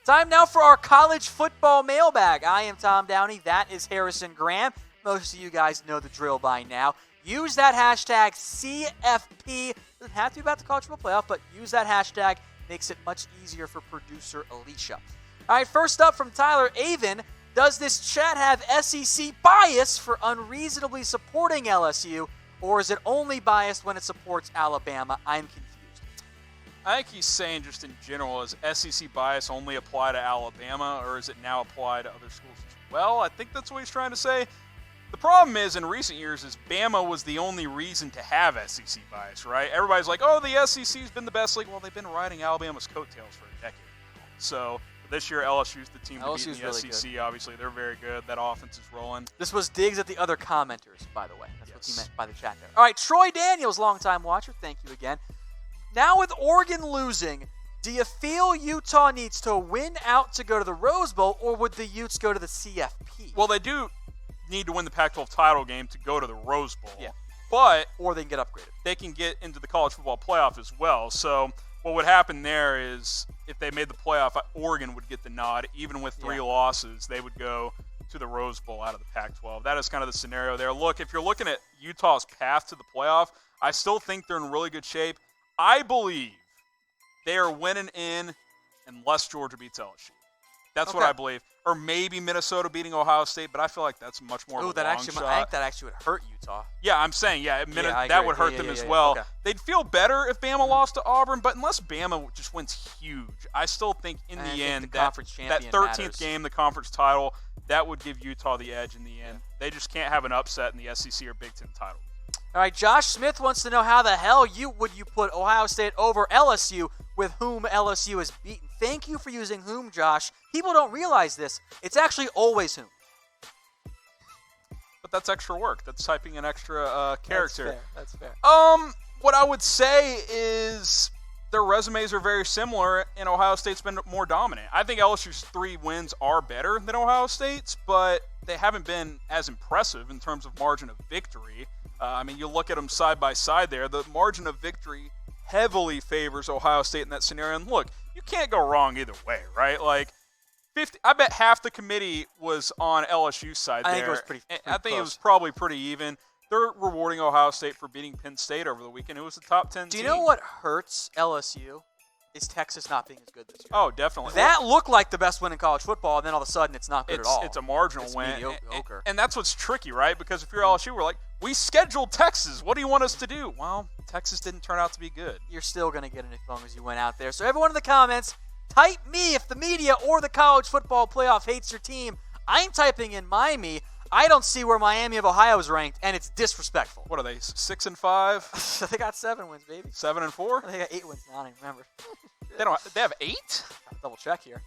Time now for our college football mailbag. I am Tom Downey. That is Harrison Graham. Most of you guys know the drill by now. Use that hashtag CFP. Doesn't have to be about the college football playoff, but use that hashtag. Makes it much easier for producer Alicia. All right, first up from Tyler Avon. Does this chat have SEC bias for unreasonably supporting LSU, or is it only biased when it supports Alabama? I'm confused. I think he's saying just in general, is SEC bias only apply to Alabama, or is it now apply to other schools as well? I think that's what he's trying to say. The problem is, in recent years, is Bama was the only reason to have SEC bias, right? Everybody's like, oh, the SEC's been the best league. Well, they've been riding Alabama's coattails for a decade. So this year, LSU's the team to beat in the really SEC. good. Obviously, they're very good. That offense is rolling. This was digs at the other commenters, by the way. That's what he meant by the chat there. All right, Troy Daniels, longtime watcher. Thank you again. Now with Oregon losing, do you feel Utah needs to win out to go to the Rose Bowl, or would the Utes go to the CFP? Well, they do need to win the Pac-12 title game to go to the Rose Bowl. Yeah. But or they can get upgraded. They can get into the college football playoff as well. So what would happen there is if they made the playoff, Oregon would get the nod. Even with 3 losses, they would go to the Rose Bowl out of the Pac-12. That is kind of the scenario there. Look, if you're looking at Utah's path to the playoff, I still think they're in really good shape. I believe they are winning in unless Georgia beats LSU. That's what I believe. Or maybe Minnesota beating Ohio State, but I feel like that's much more of a long shot. I think that actually would hurt Utah. Yeah, I'm saying, that would hurt them as well. Okay. They'd feel better if Bama lost to Auburn, but unless Bama just wins huge, I still think in the end that 13th game, the conference title, that would give Utah the edge in the end. They just can't have an upset in the SEC or Big Ten title. All right, Josh Smith wants to know how the hell would you put Ohio State over LSU, with whom LSU is beaten. Thank you for using whom, Josh. People don't realize this. It's actually always whom. But that's extra work. That's typing an extra character. That's fair. What I would say is their resumes are very similar, and Ohio State's been more dominant. I think LSU's 3 wins are better than Ohio State's, but they haven't been as impressive in terms of margin of victory. You look at them side by side there. The margin of victory heavily favors Ohio State in that scenario. And look, you can't go wrong either way, right? Like, 50. I bet half the committee was on LSU's side there. I think it was pretty I think close. It was probably pretty even. They're rewarding Ohio State for beating Penn State over the weekend. It was a top 10 team. Do you know what hurts LSU? Is Texas not being as good this year. Oh, definitely. That looked like the best win in college football, and then all of a sudden it's not good at all. It's a marginal win. Mediocre. And that's what's tricky, right? Because if you're LSU, we're like, we scheduled Texas. What do you want us to do? Well, Texas didn't turn out to be good. You're still going to get it as long as you went out there. So everyone in the comments, type me if the media or the college football playoff hates your team. I'm typing in Miami. I don't see where Miami of Ohio is ranked, and it's disrespectful. What are they, 6-5? They got 7 wins, baby. 7-4? They got 8 wins now. I don't even remember. They have 8? I'll double check here.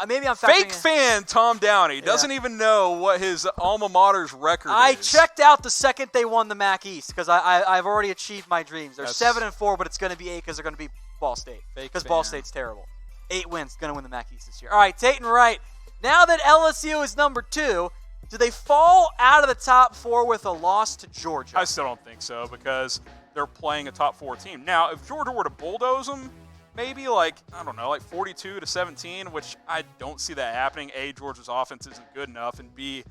Maybe I'm factoring Fake fan Tom Downey doesn't even know what his alma mater's record is. I checked out the second they won the MAC East because I've already achieved my dreams. They're 7-4, but it's going to be 8 because they're going to be Ball State. Because Ball State's terrible. 8 wins, going to win the MAC East this year. All right, Tate and Wright. Now that LSU is number 2, do they fall out of the top 4 with a loss to Georgia? I still don't think so because they're playing a top 4 team. Now, if Georgia were to bulldoze them, maybe 42-17, which I don't see that happening. A, Georgia's offense isn't good enough, and B,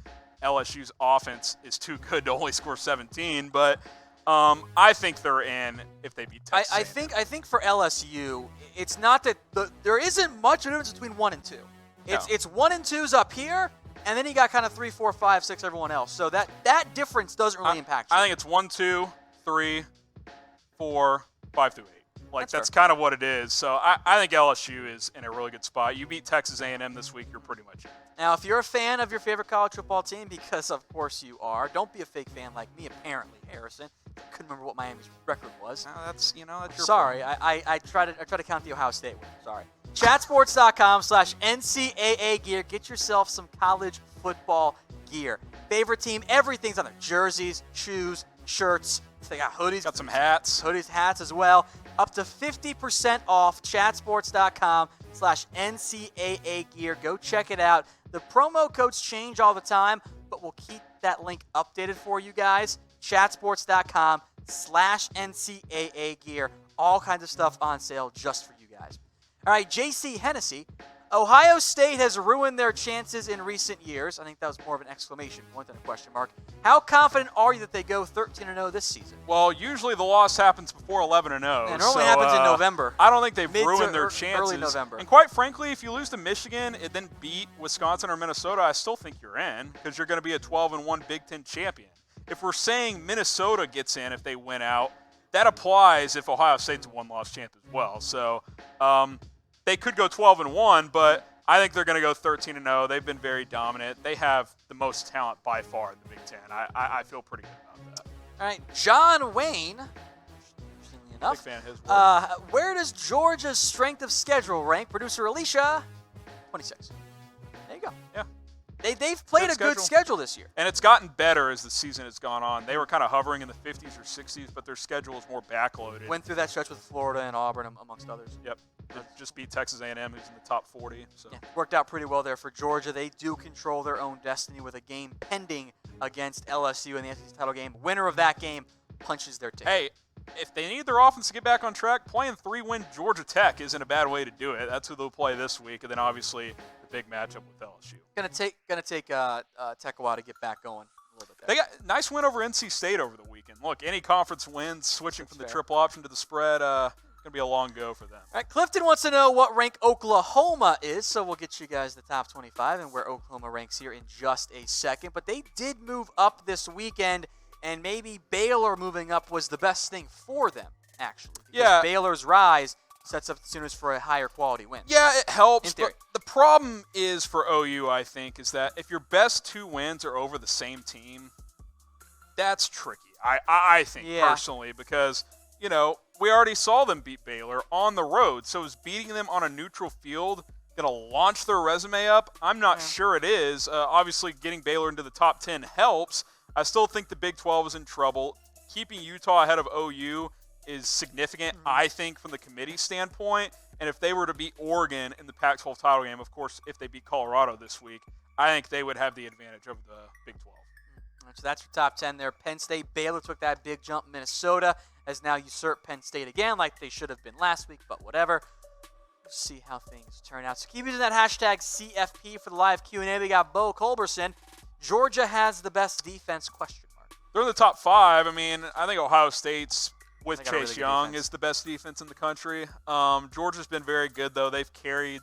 LSU's offense is too good to only score 17. But I think they're in if they beat Texas. I think for LSU, it's not that there isn't much difference between 1 and 2. It's 1 and 2's up here, and then you got kind of 3, 4, 5, 6, everyone else. So that difference doesn't really impact you. I think it's 1, 2, 3, 4, 5 through 8. That's kind of what it is. So I think LSU is in a really good spot. You beat Texas A&M this week, you're pretty much in. Now, if you're a fan of your favorite college football team, because of course you are, don't be a fake fan like me, apparently, Harrison. Couldn't remember what Miami's record was. No, that's your Sorry, I try to count the Ohio State one. Sorry. Chatsports.com/NCAA gear. Get yourself some college football gear. Favorite team, everything's on there. Jerseys, shoes, shirts. They got hoodies. Got some hats. Hoodies, hats as well. Up to 50% off. Chatsports.com/NCAA gear. Go check it out. The promo codes change all the time, but we'll keep that link updated for you guys. Chatsports.com/NCAA gear. All kinds of stuff on sale just for you guys. All right, JC Hennessy. Ohio State has ruined their chances in recent years. I think that was more of an exclamation point than a question mark. How confident are you that they go 13-0 this season? Well, usually the loss happens before 11-0. And it only happens in November. I don't think they've ruined their chances. Early November. And quite frankly, if you lose to Michigan and then beat Wisconsin or Minnesota, I still think you're in because you're going to be a 12-1 Big Ten champion. If we're saying Minnesota gets in if they win out, that applies if Ohio State's a one-loss champ as well. So they could go 12-1, but I think they're going to go 13-0. They've been very dominant. They have the most talent by far in the Big Ten. I feel pretty good about that. All right, John Wayne. Interestingly enough, big fan of his work. Where does Georgia's strength of schedule rank? Producer Alicia, 26. There you go. Yeah. They've played a good schedule this year. And it's gotten better as the season has gone on. They were kind of hovering in the 50s or 60s, but their schedule is more backloaded. Went through that stretch with Florida and Auburn, amongst others. Yep. It just beat Texas A&M, who's in the top 40. So. Yeah, worked out pretty well there for Georgia. They do control their own destiny with a game pending against LSU in the SEC title game. Winner of that game punches their ticket. Hey, if they need their offense to get back on track, playing 3-win Georgia Tech isn't a bad way to do it. That's who they'll play this week, and then obviously the big matchup with LSU. Gonna take Tech a while to get back going a little bit. They got a nice win over NC State over the weekend. Look, any conference wins, switching from the triple option to the spread, going to be a long go for them. All right, Clifton wants to know what rank Oklahoma is, so we'll get you guys the top 25 and where Oklahoma ranks here in just a second. But they did move up this weekend, and maybe Baylor moving up was the best thing for them, actually. Because Baylor's rise sets up the Sooners for a higher quality win. Yeah, it helps, but the problem is for OU, I think, is that if your best two wins are over the same team, that's tricky, I think, personally, because, you know, we already saw them beat Baylor on the road, so is beating them on a neutral field going to launch their resume up? I'm not sure it is. Obviously, getting Baylor into the top 10 helps. I still think the Big 12 is in trouble. Keeping Utah ahead of OU is significant, I think, from the committee standpoint. And if they were to beat Oregon in the Pac-12 title game, of course, if they beat Colorado this week, I think they would have the advantage over the Big 12. So that's your top 10 there. Penn State, Baylor took that big jump. Minnesota has now usurped Penn State again, like they should have been last week, but whatever. We'll see how things turn out. So keep using that hashtag CFP for the live Q&A. We got Bo Culberson. Georgia has the best defense, question mark. They're in the top 5. I mean, I think Ohio State's with Chase really Young is the best defense in the country. Georgia's been very good, though. They've carried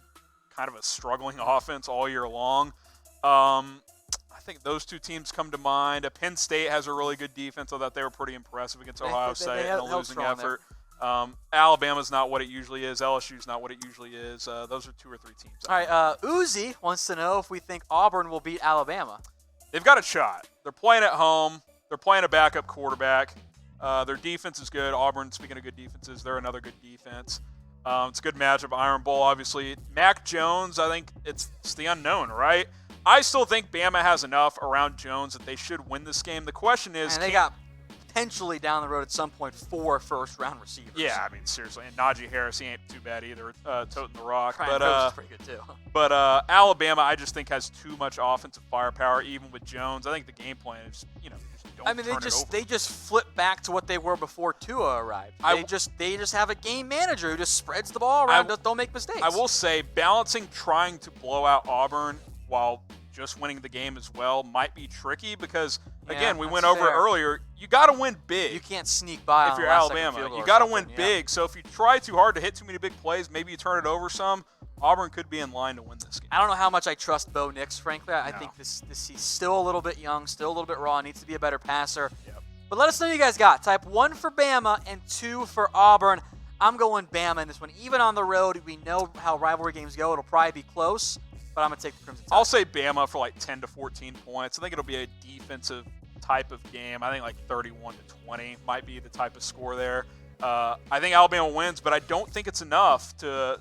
kind of a struggling offense all year long. I think those two teams come to mind. Penn State has a really good defense. I thought they were pretty impressive against Ohio State in a losing effort. Alabama's not what it usually is. LSU's not what it usually is. Those are 2 or 3 teams. All right, Uzi wants to know if we think Auburn will beat Alabama. They've got a shot. They're playing at home. They're playing a backup quarterback. Their defense is good. Auburn, speaking of good defenses, they're another good defense. It's a good matchup. Iron Bowl, obviously. Mac Jones, I think it's the unknown, right? I still think Bama has enough around Jones that they should win this game. The question is, and they got potentially down the road at some point 4 first-round receivers. Yeah, I mean, seriously. And Najee Harris, he ain't too bad either, toting the rock. But is pretty good too. But Alabama, I just think, has too much offensive firepower, even with Jones. I think the game plan is, just don't turn it over. They just flip back to what they were before Tua arrived. They just have a game manager who just spreads the ball around, don't make mistakes. I will say, balancing trying to blow out Auburn while just winning the game as well might be tricky because, again, we went over it earlier. You got to win big. You can't sneak by if you're Alabama. You got to win big. So if you try too hard to hit too many big plays, maybe you turn it over some. Auburn could be in line to win this game. I don't know how much I trust Bo Nix, frankly. I think this he's still a little bit young, still a little bit raw, needs to be a better passer. Yep. But let us know what you guys got. Type 1 for Bama and 2 for Auburn. I'm going Bama in this one. Even on the road, we know how rivalry games go. It'll probably be close. But I'm going to take the Crimson Tide. I'll say Bama for like 10 to 14 points. I think it'll be a defensive type of game. I think like 31 to 20 might be the type of score there. I think Alabama wins, but I don't think it's enough to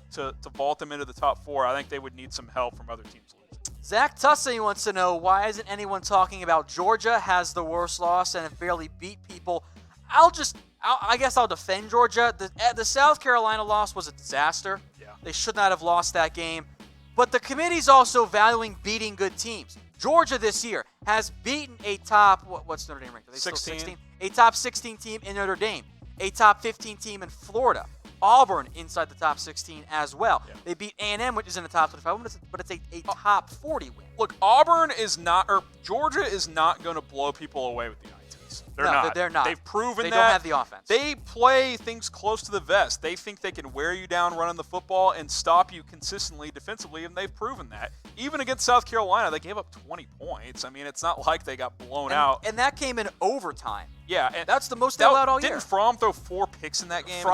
vault them into the top 4. I think they would need some help from other teams losing. Zach Tussey wants to know, why isn't anyone talking about Georgia has the worst loss and have barely beat people? I guess I'll defend Georgia. The South Carolina loss was a disaster. Yeah. They should not have lost that game. But the committee's also valuing beating good teams. Georgia this year has beaten a top, what's Notre Dame ranked? Are they 16. Still 16? A top 16 team in Notre Dame. A top 15 team in Florida. Auburn inside the top 16 as well. Yeah. They beat A&M, which is in the top 25, but it's a top 40 win. Look, Auburn is not, or Georgia is not going to blow people away with the ITs. They're not. They've proven they that. They don't have the offense. They play things close to the vest. They think they can wear you down running the football and stop you consistently defensively, and they've proven that. Even against South Carolina, they gave up 20 points. I mean, it's not like they got blown out. And that came in overtime. Yeah. And that's the most they allowed all year. Didn't Fromm throw 4 picks in that game?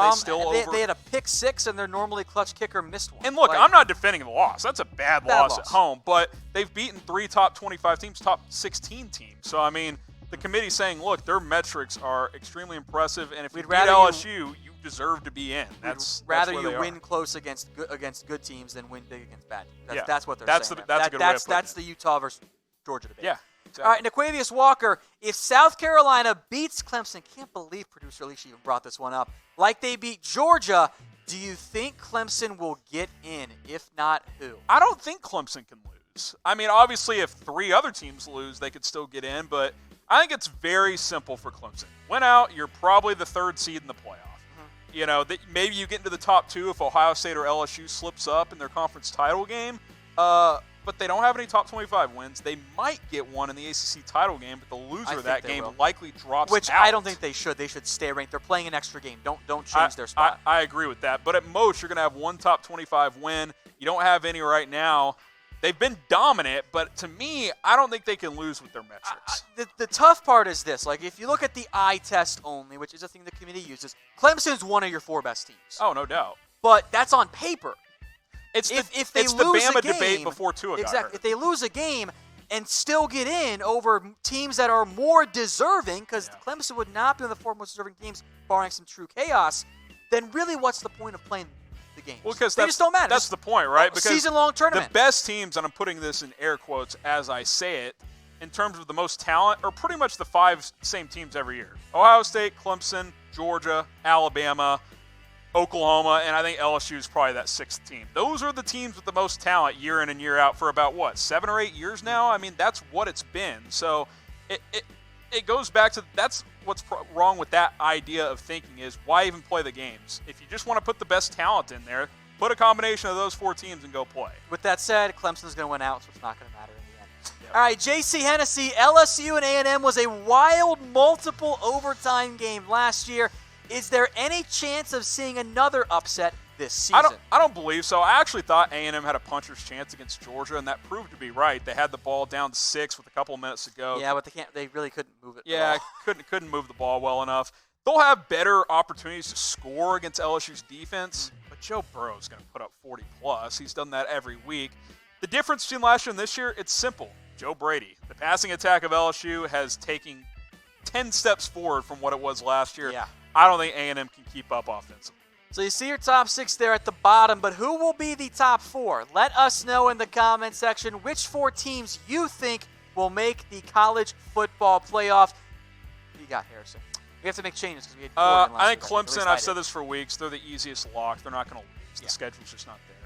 They had a pick 6, and their normally clutch kicker missed one. And look, I'm not defending the loss. That's a bad loss at home. But they've beaten 3 top 25 teams, top 16 teams. So, I mean, the committee's saying, look, their metrics are extremely impressive, and if you beat LSU, you deserve to be in. That's rather you win close against good teams than win big against bad teams. That's what they're saying. That's a good way of putting That's it. the Utah versus Georgia debate. Yeah. Exactly. All right, Naquavius Walker, if South Carolina beats Clemson, can't believe producer Alicia even brought this one up, like they beat Georgia, do you think Clemson will get in? If not, who? I don't think Clemson can lose. I mean, obviously, if 3 other teams lose, they could still get in, but I think it's very simple for Clemson. Win out, you're probably the 3rd seed in the playoff. Mm-hmm. You know, maybe you get into the top 2 if Ohio State or LSU slips up in their conference title game. But they don't have any top 25 wins. They might get one in the ACC title game, but the loser of that game likely drops Which out. I don't think they should. They should stay ranked. They're playing an extra game. Don't change their spot. I agree with that. But at most, you're going to have one top 25 win. You don't have any right now. They've been dominant, but to me, I don't think they can lose with their metrics. The tough part is this. Like, if you look at the eye test only, which is a thing the committee uses, Clemson's one of your 4 best teams. Oh, no doubt. But that's on paper. It's if they lose the Bama a game, debate before Tua got hurt. If they lose a game and still get in over teams that are more deserving, because Clemson would not be one of the 4 most deserving teams, barring some true chaos, then really what's the point of playing the games? Well, because they just don't matter. That's the point, right? Because season-long tournament. The best teams, and I'm putting this in air quotes as I say it, in terms of the most talent, are pretty much the 5 same teams every year. Ohio State, Clemson, Georgia, Alabama, Oklahoma, and I think LSU is probably that 6th team. Those are the teams with the most talent year in and year out for about, 7 or 8 years now? I mean, that's what it's been. So it goes back to that's what's wrong with that idea of thinking is why even play the games? If you just want to put the best talent in there, put a combination of those 4 teams and go play. With that said, Clemson's going to win out, so it's not going to matter in the end. Yep. All right, J.C. Hennessy, LSU and A&M was a wild multiple overtime game last year. Is there any chance of seeing another upset this season? I don't believe so. I actually thought A&M had a puncher's chance against Georgia, and that proved to be right. They had the ball down 6 with a couple of minutes to go. Yeah, but they really couldn't move it. Yeah, couldn't move the ball well enough. They'll have better opportunities to score against LSU's defense, but Joe Burrow's going to put up 40 plus. He's done that every week. The difference between last year and this year, it's simple. Joe Brady. The passing attack of LSU has taken 10 steps forward from what it was last year. Yeah. I don't think A&M can keep up offensively. So you see your top 6 there at the bottom, but who will be the top 4? Let us know in the comment section which 4 teams you think will make the college football playoff. What do you got, Harrison? We have to make changes because we had Oregon last I think week. Clemson, I've said this for weeks, they're the easiest lock. They're not going to lose. The schedule's just not there.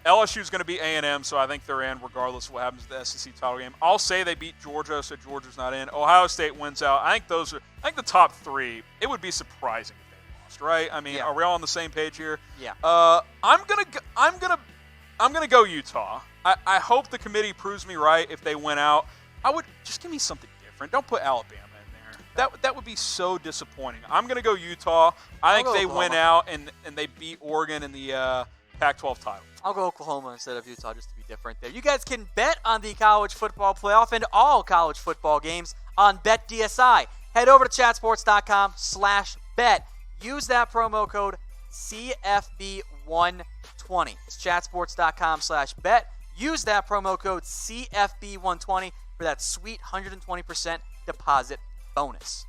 LSU is going to be A&M, so I think they're in regardless of what happens to the SEC title game. I'll say they beat Georgia, so Georgia's not in. Ohio State wins out. I think the top 3. It would be surprising if they lost, right? I mean, Are we all on the same page here? Yeah. I'm gonna go Utah. I hope the committee proves me right if they win out. I would just give me something different. Don't put Alabama in there. That would be so disappointing. I'm gonna go Utah. I think they win out and they beat Oregon in the Pac-12 title. I'll go Oklahoma instead of Utah just to be different there. You guys can bet on the college football playoff and all college football games on BetDSI. Head over to chatsports.com/bet. Use that promo code CFB120. It's chatsports.com/bet. Use that promo code CFB120 for that sweet 120% deposit bonus.